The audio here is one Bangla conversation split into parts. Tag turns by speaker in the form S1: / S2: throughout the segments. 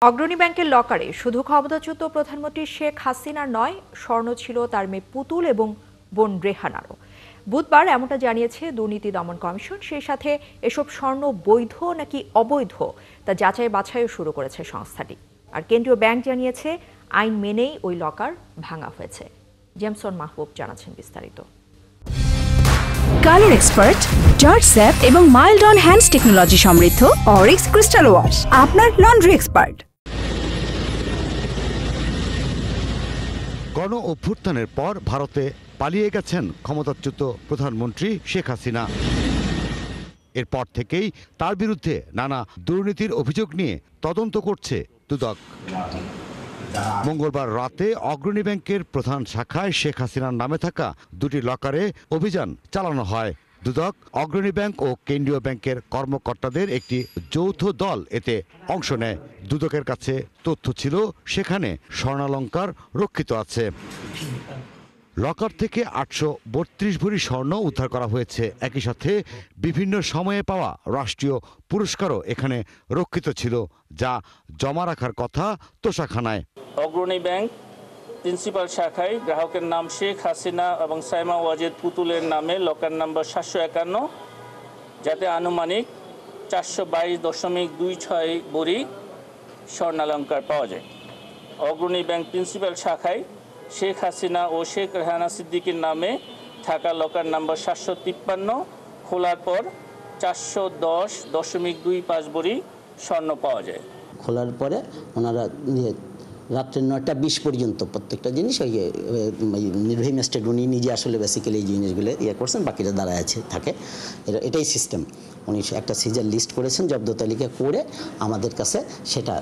S1: অগ্রণী ব্যাংকের লকারে শুধু ক্ষমতাচ্যুত প্রধানমন্ত্রী শেখ হাসিনার নয়, স্বর্ণ ছিল তার মেয়ে পুতুল এবং বোন রেহানারও। বুধবার এমনটা জানিয়েছে দুর্নীতি দমন কমিশন। সেই সাথে এসব স্বর্ণ বৈধ নাকি অবৈধ তা যাচাই বাছাইও শুরু করেছে সংস্থাটি। আর কেন্দ্রীয় ব্যাংক জানিয়েছে আইন মেনেই ওই লকার ভাঙা হয়েছে। জেমসন মাহবুব জানাচ্ছেন বিস্তারিত।
S2: কালার এক্সপার্ট, জর্জ স্যাপ এবং মাইল্ড অন হ্যান্ডস টেকনোলজি সমৃদ্ধ অরিক্স ক্রিস্টাল ওয়াশ আপনার লন্ড্রি এক্সপার্ট।
S3: গণ অভ্যুত্থানের পর ভারতে পালিয়ে গেছেন ক্ষমতাচ্যুত প্রধানমন্ত্রী শেখ হাসিনা। এরপর থেকেই তার বিরুদ্ধে নানা দুর্নীতির অভিযোগ নিয়ে তদন্ত করছে দুদক। মঙ্গলবার রাতে অগ্রণী ব্যাংকের প্রধান শাখায় শেখ হাসিনার নামে থাকা দুটি লকারে অভিযান চালানো হয়। দুদক, অগ্রণী ব্যাংক ও কেন্দ্রীয় ব্যাংকের কর্মকর্তাদের একটি যৌথ দল এতে অংশ নেয়। দুদকের কাছে তথ্য ছিল সেখানে স্বর্ণালংকার রক্ষিত আছে। লকার থেকে 832 ভরি স্বর্ণ উদ্ধার করা হয়েছে। একই সাথে বিভিন্ন সময়ে পাওয়া রাষ্ট্রীয় পুরস্কারও এখানে রক্ষিত ছিল, যা জমা রাখার কথা তোষাখানায়।
S4: অগ্রণী ব্যাংক প্রিন্সিপাল শাখায় গ্রাহকের নাম শেখ হাসিনা এবং সাইমা ওয়াজেদ পুতুলের নামে লকার নম্বর 751, যাতে আনুমানিক 422.26 ভরি স্বর্ণালংকার পাওয়া যায়। অগ্রণী ব্যাংক প্রিন্সিপাল শাখায় শেখ হাসিনা ও শেখ রেহানা সিদ্দিকীর নামে থাকা লকার নম্বর 753 খোলার পর 410.25 ভরি স্বর্ণ পাওয়া যায়।
S5: খোলার পরে ওনারা রাত্রে 9টা 20 পর্যন্ত প্রত্যেকটা জিনিস ওই নির্বাহী ম্যাজিস্ট্রেট উনি নিজে আসলে বেসিক্যালি এই জিনিসগুলো করছেন, বাকিটা দাঁড়ায় আছে থাকে। এটাই সিস্টেম। উনি একটা সিজার লিস্ট করেছেন, জব্দ তালিকা করে আমাদের কাছে সেটা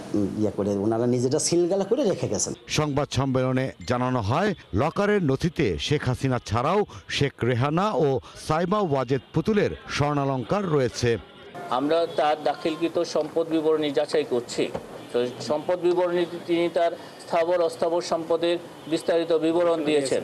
S5: করে ওনারা নিজেরা সিলগালা করে রেখে গেছেন।
S3: সংবাদ সম্মেলনে জানানো হয়, লকারের নথিতে শেখ হাসিনা ছাড়াও শেখ রেহানা ও সাইমা ওয়াজেদ পুতুলের স্বর্ণালংকার রয়েছে।
S4: আমরা তার দাখিলকৃত সম্পদ বিবরণী যাচাই করছি। তো সম্পদ বিবরণীতে তিনি তার স্থাবর অস্থাবর সম্পদের বিস্তারিত বিবরণ দিয়েছেন।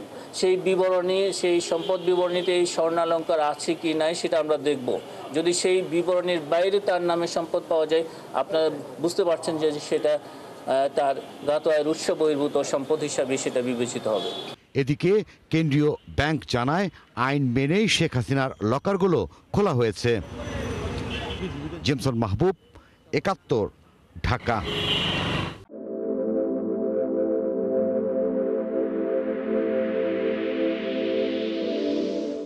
S4: সেই সম্পদ বিবরণীতে এই স্বর্ণালংকার আছে কি নাই সেটা আমরা দেখব। যদি সেই বিবরণীর বাইরে তার নামে সম্পদ পাওয়া যায়, আপনারা বুঝতে পারছেন যে সেটা তার জ্ঞাত আয়ের উৎস বহির্ভূত সম্পদ হিসাবে সেটা বিবেচিত হবে।
S3: এদিকে কেন্দ্রীয় ব্যাংক জানায় আইন মেনেই শেখ হাসিনার লকারগুলো খোলা হয়েছে। জেমসন মাহবুব, ৭১, ঢাকা।